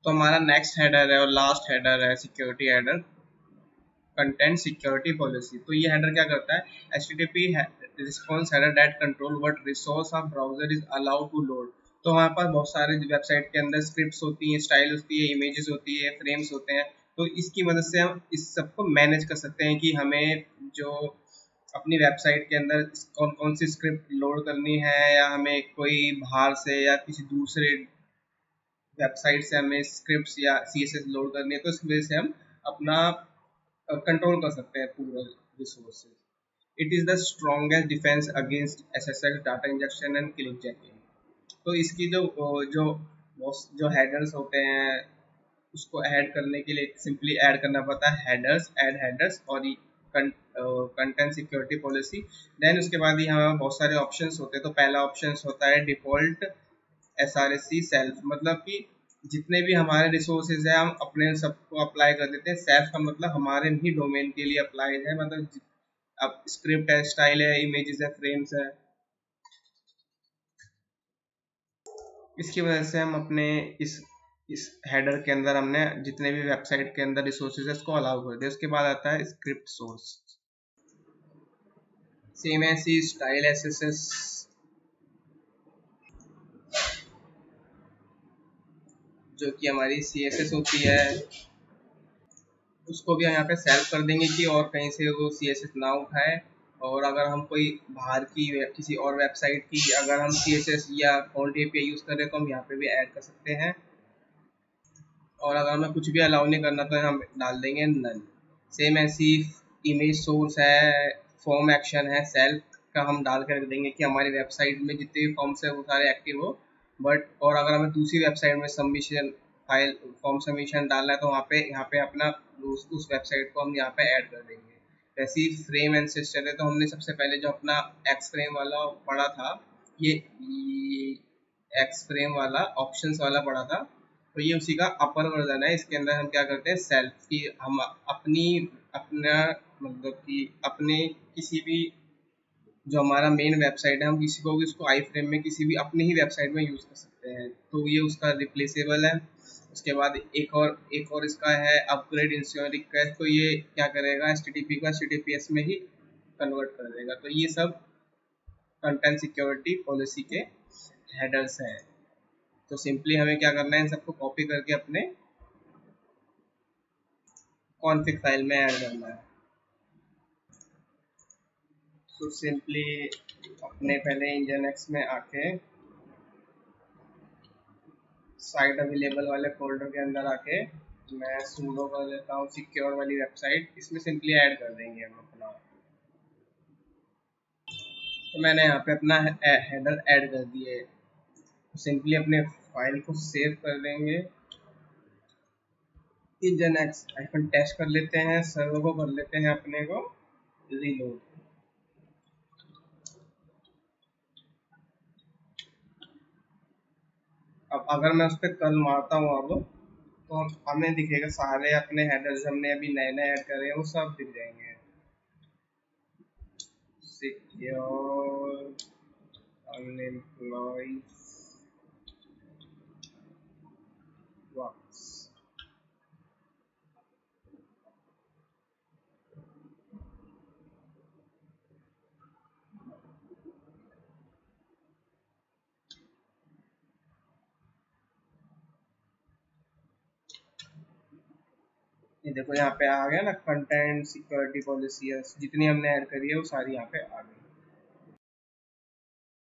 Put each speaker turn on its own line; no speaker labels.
तो हमारा next header है और लास्ट हेडर है security header, content security policy. तो ये हेडर क्या करता है, HTTP response header that control what resource of browser is allowed to load. तो हमारे पास बहुत सारे वेबसाइट के अंदर स्क्रिप्ट्स होती हैं, स्टाइल होती है, इमेजेस होती है, फ्रेम्स होते हैं। तो इसकी मदद से हम इस सबको मैनेज कर सकते हैं कि हमें जो अपनी वेबसाइट के अंदर कौन कौन सी स्क्रिप्ट लोड करनी है, या हमें कोई बाहर से या किसी दूसरे वेबसाइट से हमें स्क्रिप्ट्स या CSS लोड करनी है। तो इस वजह से हम अपना कंट्रोल कर सकते हैं पूरा resources. It is the strongest defence against SSL data injection and click jacking. तो इसकी जो जो जो हेडर्स होते हैं उसको ऐड करने के लिए सिंपली ऐड करना पड़ता है हेडर्स, ऐड हेडर्स और कंटेंट सिक्योरिटी पॉलिसी। देन उसके बाद ही हमारे बहुत सारे ऑप्शंस होते हैं। तो पहला ऑप्शन होता है डिफ़ॉल्ट SRSC सेल्फ, मतलब कि जितने भी हमारे रिसोर्सेज हैं हम अपने सबको अप्लाई कर देते हैं। सेल्फ का मतलब हमारे ही डोमेन के लिए अप्लाइड है, मतलब अब स्क्रिप्ट है, स्टाइल है, इमेजेस है, फ्रेम्स है। इसकी वजह से हम अपने इस हेडर के अंदर हमने जितने भी वेबसाइट के अंदर रिसोर्सेज है उसको अलाउ कर दिया। उसके बाद आता है स्क्रिप्ट सोर्स, सेम ऐसी स्टाइल SSS जो कि हमारी CSS होती है उसको भी हम यहाँ पे सेल्फ कर देंगे कि और कहीं से वो CSS ना उठाए। और अगर हम कोई बाहर की किसी और वेबसाइट की अगर हम CSS या फॉन्ट API यूज़ कर रहे हैं तो हम यहाँ पे भी ऐड कर सकते हैं। और अगर हमें कुछ भी अलाउ नहीं करना तो हम डाल देंगे नन। सेम ऐसी इमेज सोर्स है, फॉर्म एक्शन है, सेल्फ का हम डाल कर देंगे कि हमारी वेबसाइट में जितने भी फॉर्म्स है वो सारे एक्टिव हो। बट और अगर हमें दूसरी वेबसाइट में सबमिशन फाइल फॉर्म सबमिशन डालना है तो यहाँ पे अपना उस वेबसाइट को हम यहाँ पे ऐड कर देंगे। वैसे ही फ्रेम एंड सिस्टर है, तो हमने सबसे पहले जो अपना एक्स फ्रेम वाला पढ़ा था, ये एक्स फ्रेम वाला ऑप्शंस वाला पढ़ा था, तो ये उसी का अपर वर्जन है। इसके अंदर हम क्या करते हैं सेल्फ की हम अपना मतलब कि अपने किसी भी जो हमारा मेन वेबसाइट है हम किसी को भी उसको आई फ्रेम में किसी भी अपनी ही वेबसाइट में यूज़ कर सकते हैं। तो ये उसका रिप्लेसेबल है। उसके बाद एक और इसका है अपग्रेड इंश्योर रिक्वेस्ट। तो ये क्या करेगा, HTTP को HTTPS में ही कन्वर्ट कर देगा। तो ये सब कंटेंट सिक्योरिटी पॉलिसी के हेडर्स हैं। तो सिंपली हमें क्या करना है, इन सबको कॉपी करके अपने कॉन्फ़िग फाइल में ऐड करना है। तो सिंपली अपने पहले nginx में आके साइट अवेलेबल वाले फोल्डर के अंदर आके मैं sudo कर देता हूँ सिक्योर वाली वेबसाइट, इसमें सिंपली ऐड कर देंगे हम अपना। तो मैंने यहाँ पे अपना हेडर ऐड कर दिए। तो सिंपली अपने फाइल को सेव कर देंगे, nginx टेस्ट कर लेते हैं, सर्वर को कर लेते हैं अपने को रीलोड। अब अगर मैं उस पर कल मारता हूँ अब तो हमें दिखेगा सारे अपने हेडर्स हमने अभी नए नए ऐड करे हैं वो सब दिख जाएंगे। Secure unemployed works. ये देखो यहाँ पे आ गया ना कंटेंट सिक्योरिटी पॉलिसी, जितनी हमने ऐड करी है वो सारी यहाँ पे आ गई।